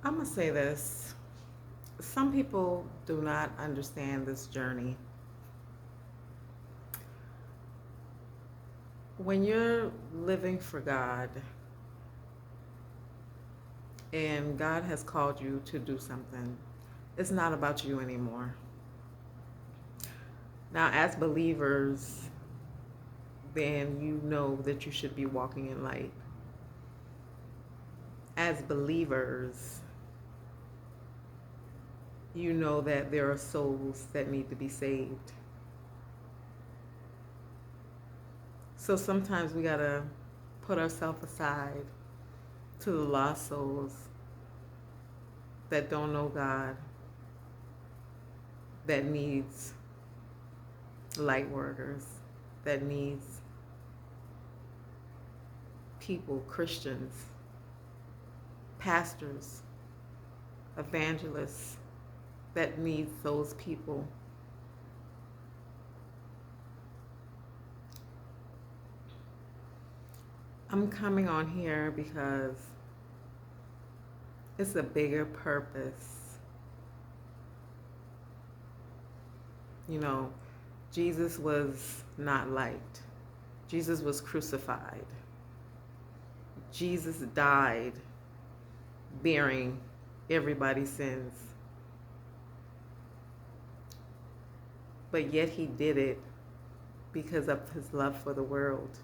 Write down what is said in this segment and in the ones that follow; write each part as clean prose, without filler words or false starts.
I'm going to say this. Some people do not understand this journey. When you're living for God and God has called you to do something, it's not about you anymore. Now, as believers, then you know that you should be walking in light. As believers, you know that there are souls that need to be saved. So sometimes we got to put ourselves aside to the lost souls that don't know God, that needs light workers, that needs people, Christians, pastors, evangelists, that needs those people. I'm coming on here because it's a bigger purpose. You know, Jesus was not liked. Jesus was crucified. Jesus died bearing everybody's sins. But yet he did it because of his love for the world.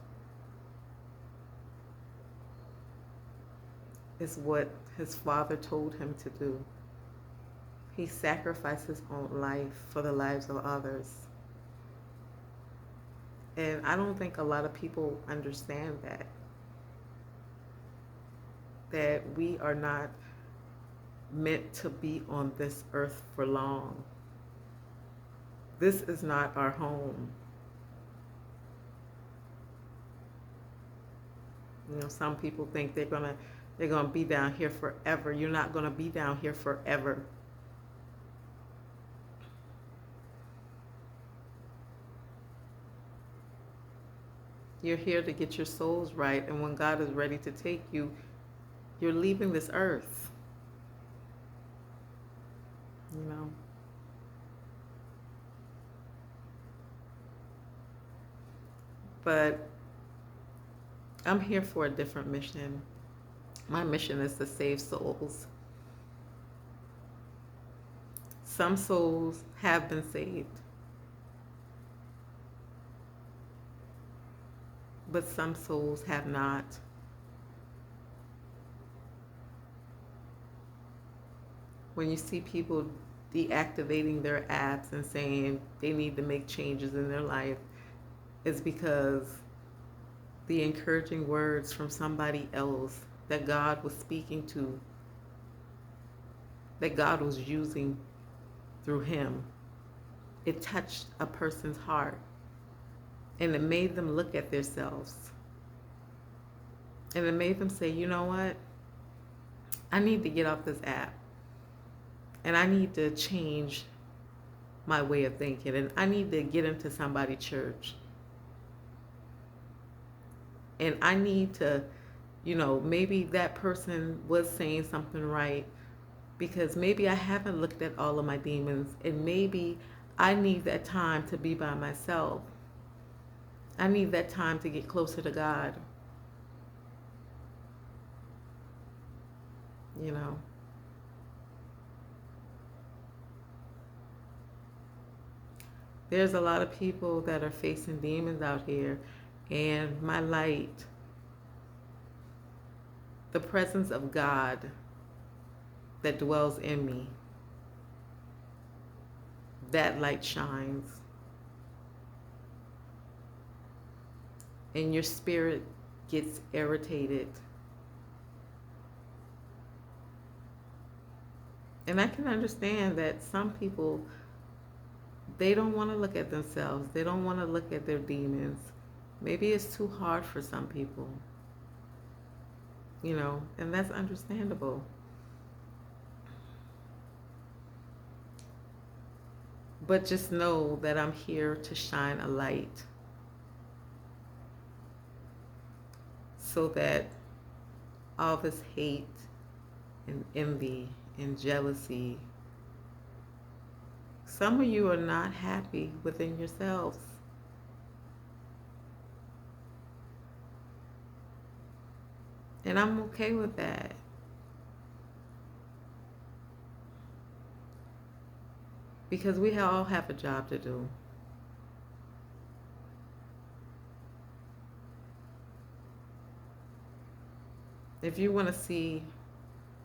It's what his father told him to do. He sacrificed his own life for the lives of others. And I don't think a lot of people understand that. That we are not meant to be on this earth for long. This is not our home. You know, some people think they're gonna be down here forever. You're not gonna be down here forever. You're here to get your souls right, and when God is ready to take you, you're leaving this earth. You know. But I'm here for a different mission. My mission is to save souls. Some souls have been saved, but some souls have not. When you see people deactivating their apps and saying they need to make changes in their life, it's because the encouraging words from somebody else that God was speaking to, that God was using through him, it touched a person's heart and it made them look at themselves. And it made them say, you know what? I need to get off this app and I need to change my way of thinking and I need to get into somebody's church. And I need to, maybe that person was saying something right because maybe I haven't looked at all of my demons and maybe I need that time to be by myself. I need that time to get closer to God. You know. There's a lot of people that are facing demons out here, and my light, the presence of God that dwells in me, that light shines. And your spirit gets irritated. And I can understand that some people, they don't want to look at themselves. They don't want to look at their demons. Maybe it's too hard for some people. And that's understandable. But just know that I'm here to shine a light so that all this hate and envy and jealousy. Some of you are not happy within yourselves. And I'm okay with that. Because we all have a job to do. If you want to see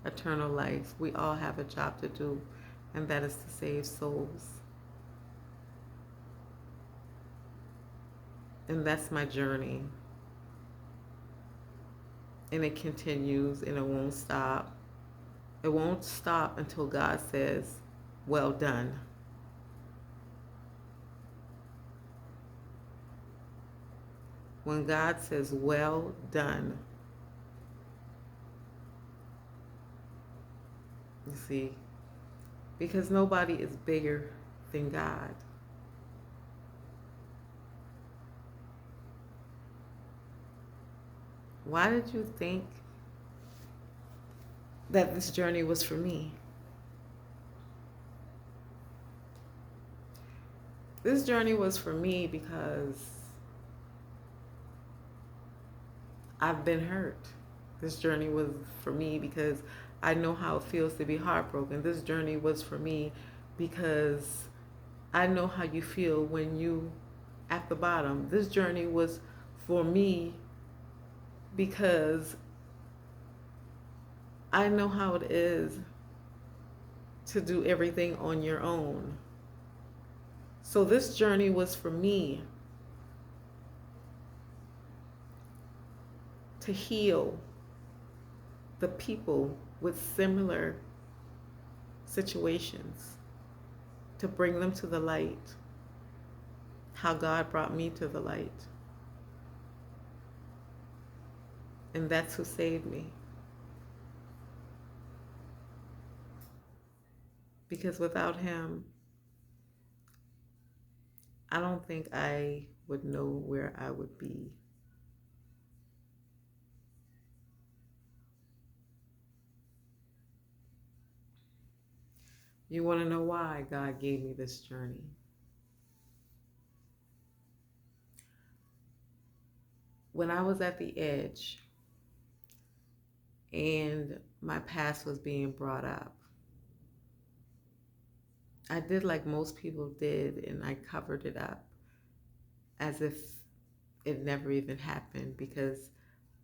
eternal life, we all have a job to do, and that is to save souls. And that's my journey. And it continues and it won't stop. It won't stop until God says, well done. When God says, well done, you see, because nobody is bigger than God. Why did you think that this journey was for me? This journey was for me because I've been hurt. This journey was for me because I know how it feels to be heartbroken. This journey was for me because I know how you feel when you at the bottom. This journey was for me because I know how it is to do everything on your own. So this journey was for me to heal the people with similar situations, to bring them to the light, how God brought me to the light. And that's who saved me. Because without him, I don't think I would know where I would be. You want to know why God gave me this journey? When I was at the edge and my past was being brought up, I did like most people did, and I covered it up as if it never even happened because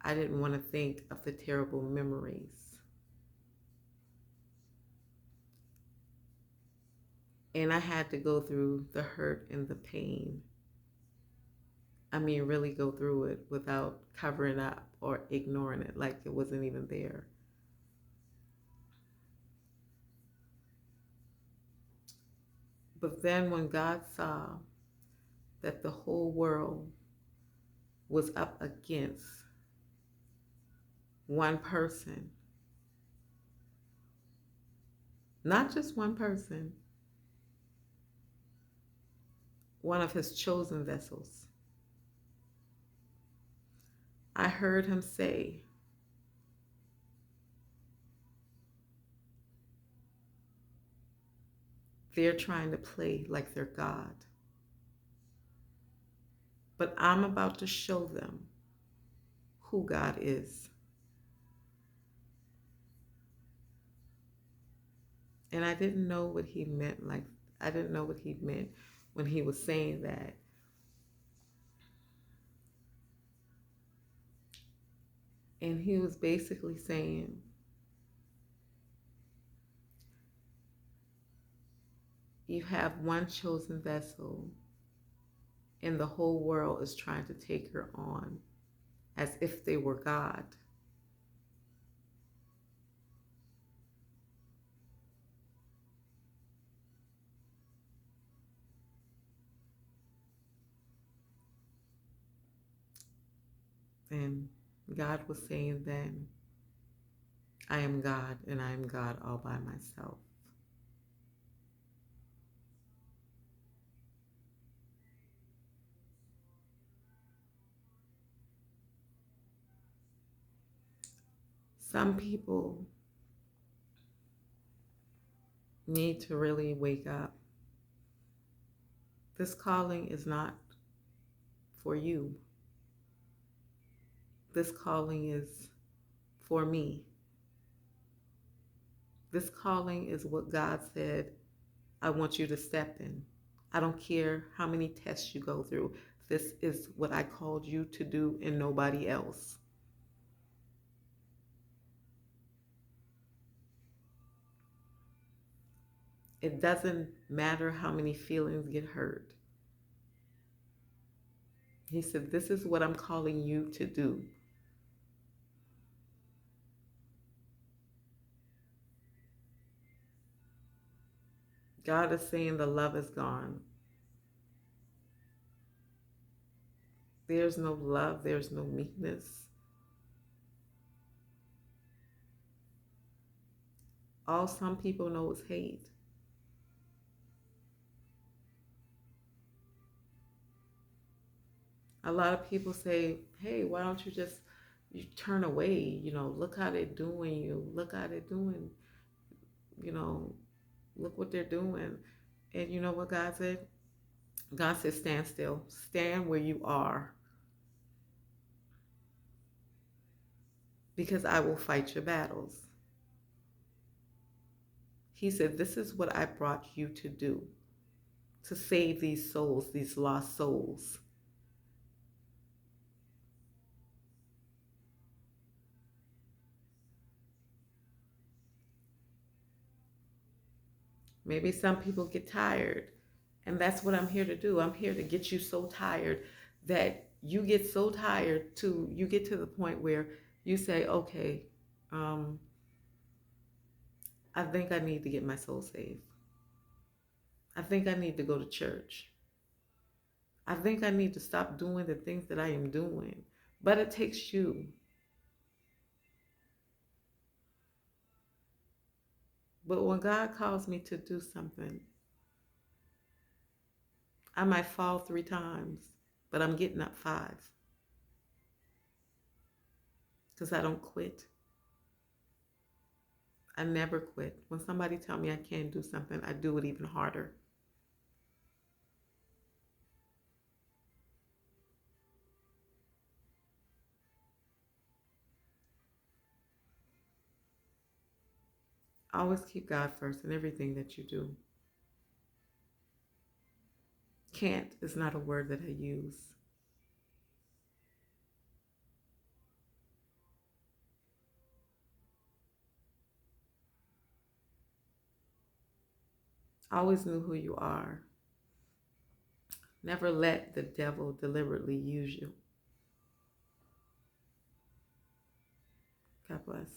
I didn't want to think of the terrible memories. And I had to go through the hurt and the pain. I mean, really go through it without covering up or ignoring it like it wasn't even there. But then when God saw that the whole world was up against one person, not just one person, one of his chosen vessels, I heard him say, they're trying to play like they're God. But I'm about to show them who God is. And I didn't know what he meant. Like, I didn't know what he meant when he was saying that. And he was basically saying, you have one chosen vessel, and the whole world is trying to take her on as if they were God. And God was saying then, I am God, and I am God all by myself. Some people need to really wake up. This calling is not for you. This calling is for me. This calling is what God said, I want you to step in. I don't care how many tests you go through. This is what I called you to do and nobody else. It doesn't matter how many feelings get hurt. He said, this is what I'm calling you to do. God is saying the love is gone. There's no love, there's no meekness. All some people know is hate. A lot of people say, hey, why don't you turn away? Look how they're doing you. Look how they're doing, you know, look what they're doing. And you know what God said? God said, stand still. Stand where you are, because I will fight your battles. He said, this is what I brought you to do, to save these souls, these lost souls. Maybe some people get tired, and that's what I'm here to do. I'm here to get you so tired that you get so tired to you get to the point where you say, okay, um, I think I need to get my soul saved. I think I need to go to church. I think I need to stop doing the things that I am doing. But it takes you. But when God calls me to do something, I might fall 3 times, but I'm getting up 5 because I don't quit. I never quit. When somebody tell me I can't do something, I do it even harder. Always keep God first in everything that you do. Can't is not a word that I use. Always know who you are. Never let the devil deliberately use you. God bless.